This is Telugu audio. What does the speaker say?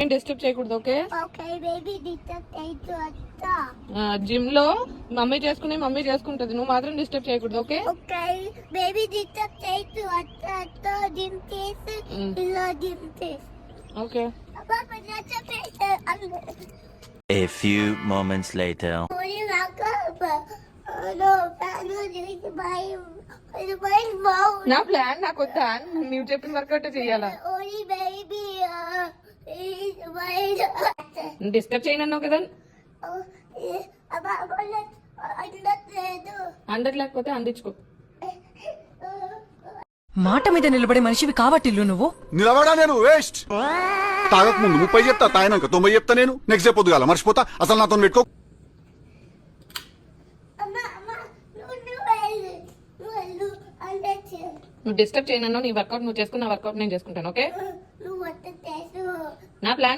డిస్టర్బ్ చేయకూడదు. ఓకే ఓకే బేబీ డిస్టర్బ్ చేయొద్దు అత్త. జిమ్ లో మమ్మీ చేసుకుంటది, నువ్వు మాత్రం డిస్టర్బ్ చేయకూడదు. ఓకే ఓకే బేబీ డిస్టర్బ్ చేయొద్దు అత్త. అత్త జిమ్ చేసి ఇలా జిమ్ చేసి. ఓకే పాపా డిస్టర్బ్ చేస్తే A few moments later. ఓలి రాక నో ఫ్యాన్ చేసి బై బై బౌ. నా ప్లాన్ నాకు వద్దా, నువ్వు చెప్పిన వర్కౌట్ చేయాలా? ఓలి బేబీ is bye. డిస్టర్బ్ చేయనన్నావు కదా. అబ్బా అందట్లేదు. అందట్లేకపోతే అందించుకో. మాట మీద నిలబడే మనిషివి కావట్టిల్లు నువ్వు. నిలబడా నేను వేస్ట్. తాగక ముందు 30 చెప్తా, తాగినాక 90 చెప్తా. నేను నెక్స్ట్ డే పొద్దుగాల మర్చిపోతా. అసలు నాతో పెట్టుకో. నువ్వు డిస్టర్బ్ చేయనన్నావు, నీ వర్కౌట్ నువ్వు చేసుకున్న వర్కౌట్ నేను చేసుకుంటాను. ఓకే నువ్వు నా ప్లాన్